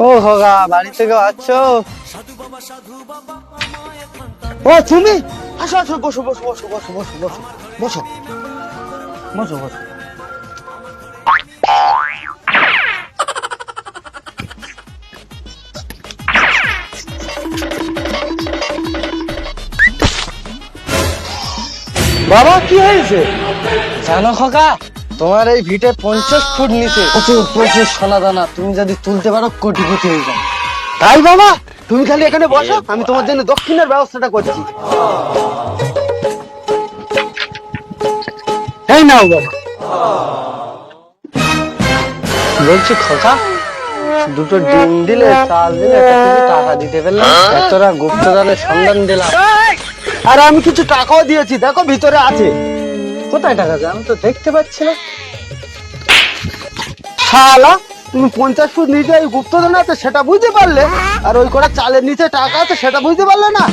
ও খোকা, বাড়ি থেকে আছো? ও তুমি আসো আসো, বসো বসো বসো বসো বসো বসো বসো বসো বসো। বাবা কি হয়েছে? জানো খোকা, তোমার এই ভিটে 50 ফুট নিচে প্রচুর প্রচুর সোনা দানা, তুমি যদি তুলতে পারো কোটিপতি হয়ে যাও। তাই বাবা, তুমি খালি এখানে বসো, আমি তোমার জন্য দক্ষিণের ব্যবস্থাটা করছি। এই নাও বাবা। বলছি খোকা, দুটো ডিম দিলে, চাল দিলে, কিছু টাকা দিতে পারলাম, এতটা গুপ্তধনের সন্ধান দিলাম। আর আমি কিছু টাকাও দিয়েছি, দেখো ভিতরে আছে। কোথায় টাকা আছে? আমি তো দেখতে পাচ্ছি না। শালা, তুমি 50 ফুট নিচে এই গুপ্তধন আছে সেটা বুঝতে পারলে, আর ওই কটা চালের নিচে টাকা আছে সেটা বুঝতে পারলে না।